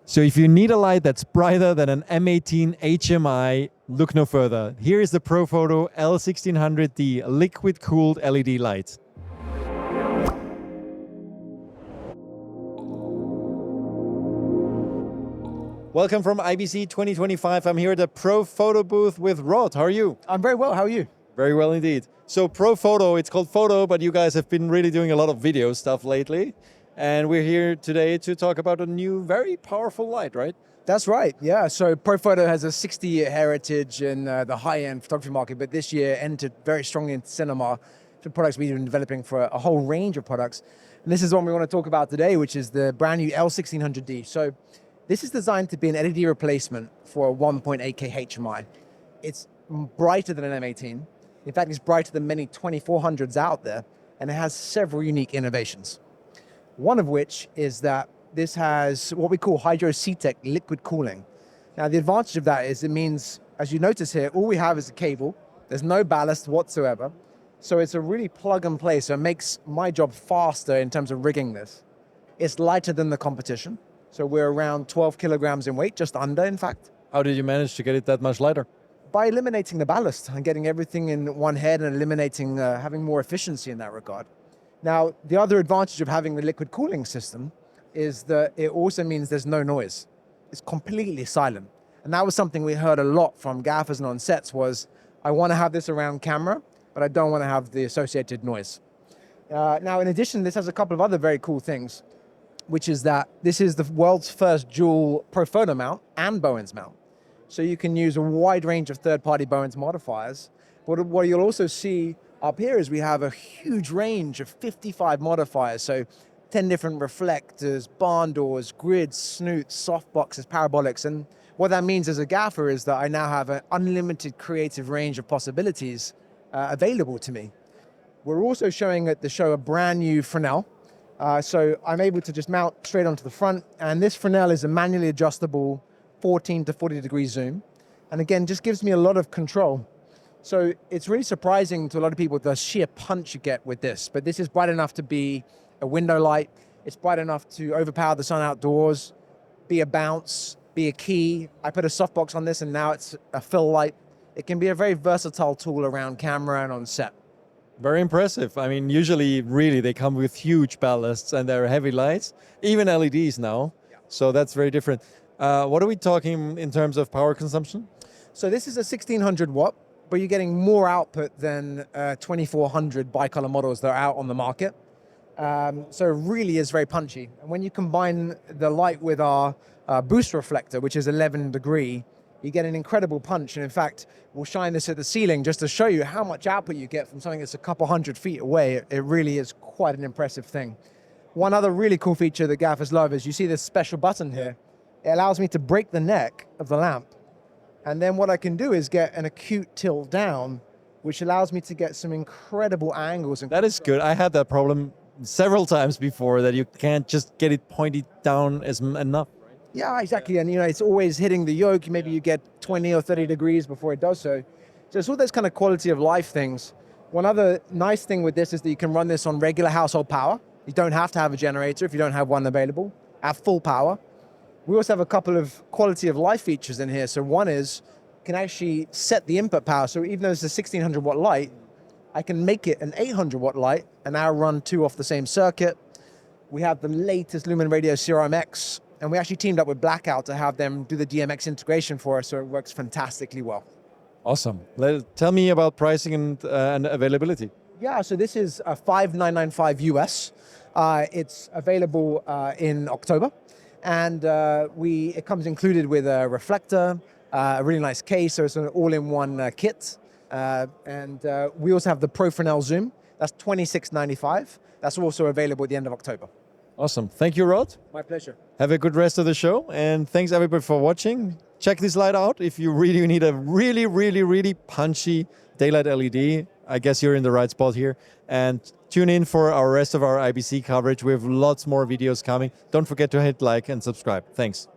So if you need a light that's brighter than an M18 HMI, look no further. Here is the Profoto L1600D liquid-cooled LED light. Welcome from IBC 2025. I'm here at the Profoto booth with Rod. How are you? I'm very well, how are you? Very well indeed. So Profoto, it's called photo, but you guys have been really doing a lot of video stuff lately. And we're here today to talk about a new, very powerful light, right? That's right, yeah. So Profoto has a 60-year heritage in the high-end photography market, but this year entered very strongly into cinema for products we've been developing for a whole range of products. And this is one we want to talk about today, which is the brand new L1600D. So this is designed to be an LED replacement for a 1.8K HMI. It's brighter than an M18. In fact, it's brighter than many 2400s out there, and it has several unique innovations. One of which is that this has what we call Hydro-CTEC liquid cooling. Now, the advantage of that is it means, as you notice here, all we have is a cable. There's no ballast whatsoever. So it's a really plug and play. So it makes my job faster in terms of rigging this. It's lighter than the competition. So we're around 12 kilograms in weight, just under, in fact. How did you manage to get it that much lighter? By eliminating the ballast and getting everything in one head and eliminating, having more efficiency in that regard. Now, the other advantage of having the liquid cooling system is that it also means there's no noise. It's completely silent. And that was something we heard a lot from gaffers and on sets was, I want to have this around camera, but I don't want to have the associated noise. Now, in addition, this has a couple of other very cool things, which is that this is the world's first dual Profoto mount and Bowens mount. So you can use a wide range of third-party Bowens modifiers. But what you'll also see up here is we have a huge range of 55 modifiers, so 10 different reflectors, barn doors, grids, snoots, softboxes, parabolics, and what that means as a gaffer is that I now have an unlimited creative range of possibilities available to me. We're also showing at the show a brand new Fresnel, so I'm able to just mount straight onto the front, and this Fresnel is a manually adjustable 14 to 40 degree zoom, and again, just gives me a lot of control. So it's really surprising to a lot of people the sheer punch you get with this, but this is bright enough to be a window light. It's bright enough to overpower the sun outdoors, be a bounce, be a key. I put a softbox on this and now it's a fill light. It can be a very versatile tool around camera and on set. Very impressive. I mean, usually really they come with huge ballasts and they're heavy lights, even LEDs now. Yeah. So that's very different. What are we talking in terms of power consumption? So this is a 1600 watt. But you're getting more output than 2400 bicolor models that are out on the market. So it really is very punchy. And when you combine the light with our boost reflector, which is 11 degree, you get an incredible punch. And in fact, we'll shine this at the ceiling just to show you how much output you get from something that's a couple hundred feet away. It really is quite an impressive thing. One other really cool feature that gaffers love is you see this special button here. It allows me to break the neck of the lamp. And then what I can do is get an acute tilt down, which allows me to get some incredible angles. That is good. I had that problem several times before, that you can't just get it pointed down enough. Right? Yeah, exactly. And it's always hitting the yoke. Maybe you get 20 or 30 degrees before it does so. So it's all those kind of quality of life things. One other nice thing with this is that you can run this on regular household power. You don't have to have a generator if you don't have one available. At full power. We also have a couple of quality of life features in here. So one is, you can actually set the input power. So even though it's a 1600 watt light, I can make it an 800 watt light and now run two off the same circuit. We have the latest Lumen Radio CRMX, and we actually teamed up with Blackout to have them do the DMX integration for us, so it works fantastically well. Awesome. Tell me about pricing and availability. Yeah, so this is a $5,995 US. It's available in October. And it comes included with a reflector, a really nice case, so it's an all-in-one kit. And we also have the Pro Fresnel Zoom. That's $26.95. That's also available at the end of October. Awesome. Thank you, Rod. My pleasure. Have a good rest of the show. And thanks everybody for watching. Check this light out. If you really need a really punchy daylight LED, I guess you're in the right spot here. And tune in for our rest of our IBC coverage. We have lots more videos coming. Don't forget to hit like and subscribe. Thanks.